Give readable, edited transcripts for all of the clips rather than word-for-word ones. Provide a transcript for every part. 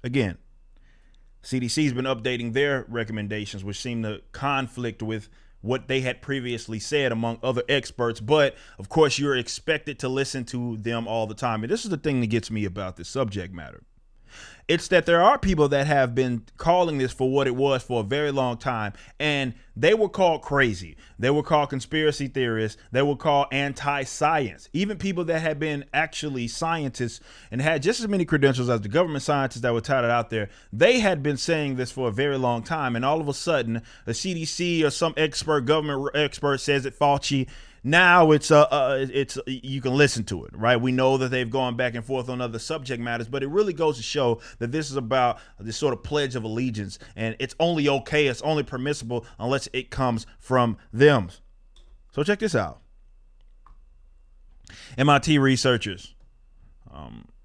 Again, CDC's been updating their recommendations, which seem to conflict with what they had previously said among other experts. But of course, you're expected to listen to them all the time. And this is the thing that gets me about this subject matter. It's that there are people that have been calling this for what it was for a very long time, and they were called crazy. They were called conspiracy theorists. They were called anti-science. Even people that had been actually scientists and had just as many credentials as the government scientists that were touted out there, they had been saying this for a very long time, and all of a sudden, the CDC or some expert, government expert says it, Fauci. Now it's you can listen to it, right? We know that they've gone back and forth on other subject matters, but it really goes to show that this is about this sort of pledge of allegiance, and it's only okay, it's only permissible unless it comes from them. So check this out. MIT researchers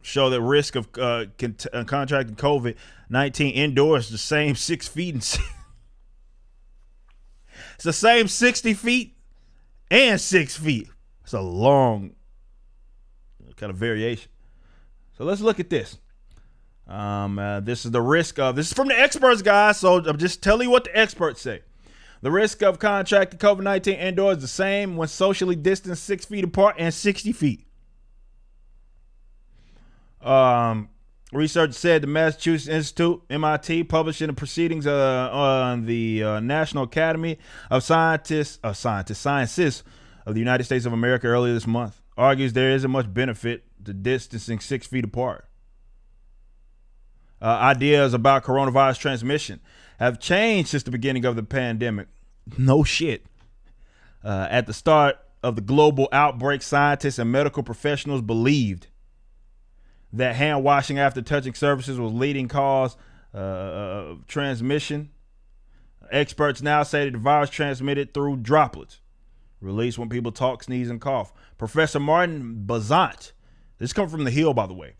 show that risk of contracting COVID-19 indoors is the same 6 feet and it's the same 60 feet and 6 feet. It's a long kind of variation. So let's look at this. This is the risk of, this is from the experts, guys. So I'm just telling you what the experts say. The risk of contracting COVID-19 indoors is the same when socially distanced 6 feet apart and 60 feet. Research said the Massachusetts Institute, MIT, published in the proceedings on the National Academy of Sciences of the United States of America earlier this month, argues there isn't much benefit to distancing 6 feet apart. Ideas about coronavirus transmission have changed since the beginning of the pandemic. No shit. At the start of the global outbreak, scientists and medical professionals believed that hand washing after touching surfaces was leading cause of transmission. Experts now say that the virus transmitted through droplets released when people talk, sneeze, and cough. Professor Martin Bazant, this comes from The Hill, by the way,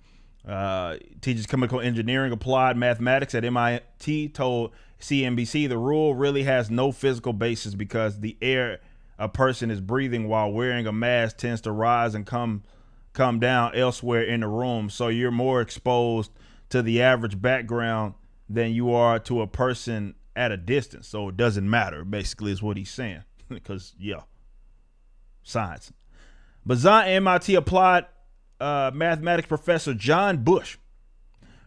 teaches chemical engineering, applied mathematics at MIT, told CNBC the rule really has no physical basis because the air a person is breathing while wearing a mask tends to rise and come down elsewhere in the room. So you're more exposed to the average background than you are to a person at a distance. So it doesn't matter, basically, is what he's saying. Because, yeah, science. Bazant, MIT applied mathematics professor John Bush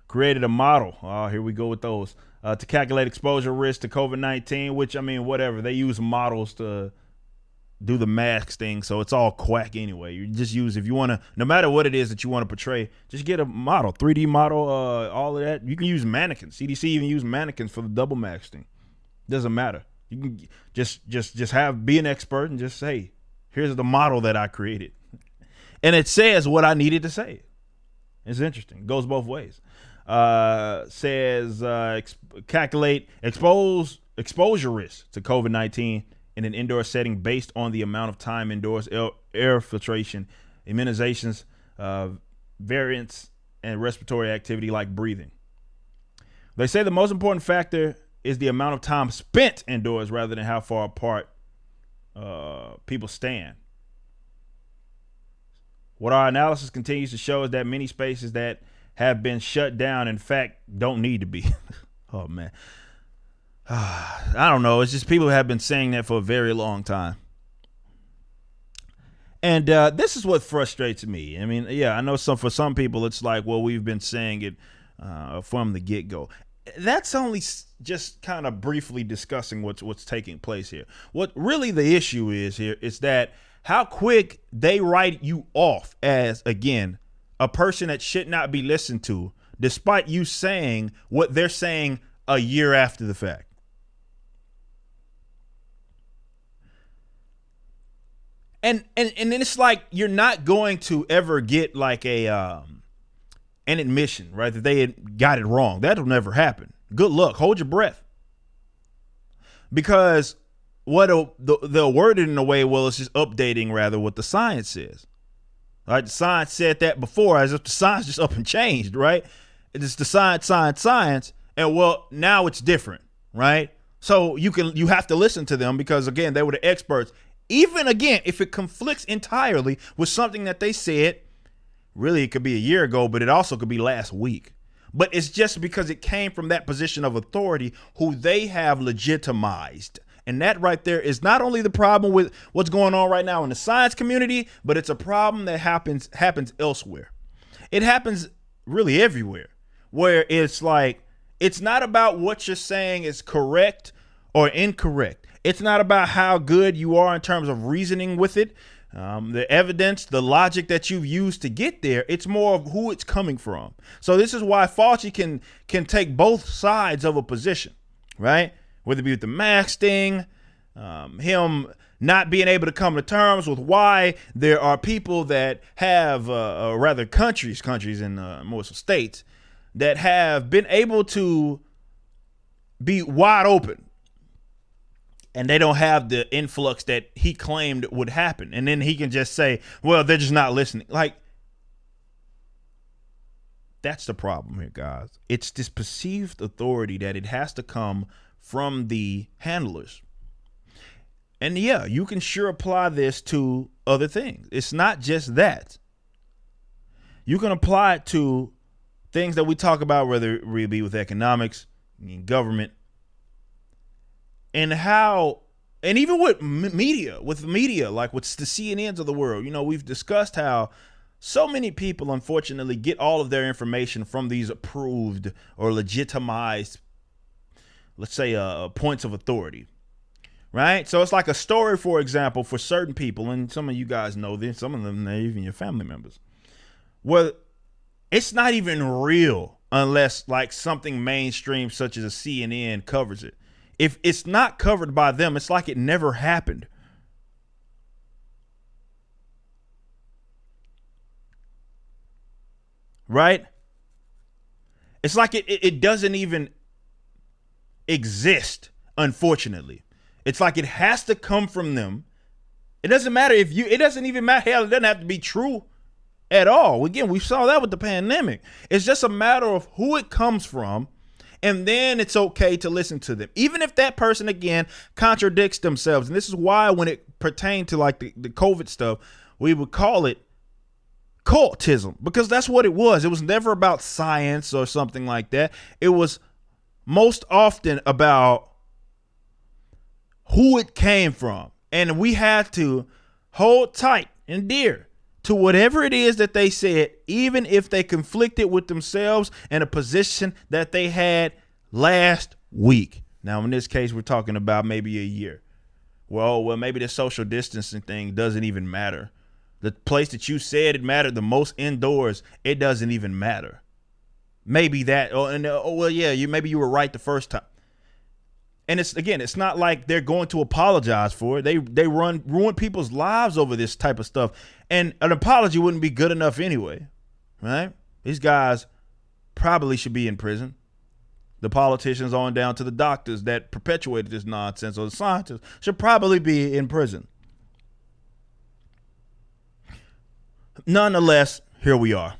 created a model. Oh, here we go with those. To calculate exposure risk to COVID-19, which, I mean, whatever. They use models to do the mask thing, so it's all quack anyway. You just use, if you want to, no matter what it is that you want to portray, just get a model, 3D model, all of that. You can use mannequins. CDC even use mannequins for the double mask thing. Doesn't matter. You can just be an expert and just say, here's the model that I created, and it says what I needed to say. It's interesting. It goes both ways. Says calculate exposure risk to COVID-19 in an indoor setting based on the amount of time indoors, air filtration, immunizations, variants, and respiratory activity like breathing. They say the most important factor is the amount of time spent indoors rather than how far apart people stand. What our analysis continues to show is that many spaces that have been shut down, in fact, don't need to be. Oh, man. I don't know. It's just people have been saying that for a very long time. And this is what frustrates me. I mean, yeah, I know for some people it's like, well, we've been saying it from the get-go. That's only just kind of briefly discussing what's taking place here. What really the issue is here is that how quick they write you off as, again, a person that should not be listened to, despite you saying what they're saying a year after the fact. And then it's like you're not going to ever get like an admission, right, that they had got it wrong. That'll never happen. Good luck. Hold your breath. Because they'll word it in a way, well, it's just updating rather what the science says. Right? The science said that before, as if the science just up and changed, right? It's the science, and well, now it's different, right? So you have to listen to them because, again, they were the experts. Even, again, if it conflicts entirely with something that they said, really it could be a year ago, but it also could be last week. but it's just because it came from that position of authority who they have legitimized. And that right there is not only the problem with what's going on right now in the science community, but it's a problem that happens elsewhere. It happens really everywhere, where it's like, it's not about what you're saying is correct or incorrect. It's not about how good you are in terms of reasoning with it, the evidence, the logic that you've used to get there. It's more of who it's coming from. So this is why Fauci can take both sides of a position, right? Whether it be with the mask thing, him not being able to come to terms with why there are people that have, rather countries in most states that have been able to be wide open, and they don't have the influx that he claimed would happen. And then he can just say, well, they're just not listening. Like, that's the problem here, guys. It's this perceived authority that it has to come from the handlers. And yeah, you can sure apply this to other things. It's not just that. You can apply it to things that we talk about, whether it be with economics, government, and how, and even with media, like with the CNNs of the world. You know, we've discussed how so many people, unfortunately, get all of their information from these approved or legitimized, let's say, points of authority, right? So it's like a story, for example, for certain people, and some of you guys know this, some of them, they're even your family members, well, it's not even real unless like something mainstream such as a CNN covers it. If it's not covered by them, it's like it never happened. Right? It's like it doesn't even exist, unfortunately. It's like it has to come from them. It doesn't matter it doesn't even matter. Hell, it doesn't have to be true at all. Again, we saw that with the pandemic. It's just a matter of who it comes from. And then it's okay to listen to them, even if that person, again, contradicts themselves. And this is why when it pertained to like the COVID stuff, we would call it cultism, because that's what it was. It was never about science or something like that. It was most often about who it came from. And we had to hold tight and dear to whatever it is that they said, even if they conflicted with themselves and a position that they had last week. Now, in this case, we're talking about maybe a year. Well, maybe the social distancing thing doesn't even matter. The place that you said it mattered the most indoors, it doesn't even matter. Maybe that, maybe you were right the first time. And it's not like they're going to apologize for it. They ruin people's lives over this type of stuff. And an apology wouldn't be good enough anyway, right? These guys probably should be in prison. The politicians on down to the doctors that perpetuated this nonsense, or the scientists, should probably be in prison. Nonetheless, here we are.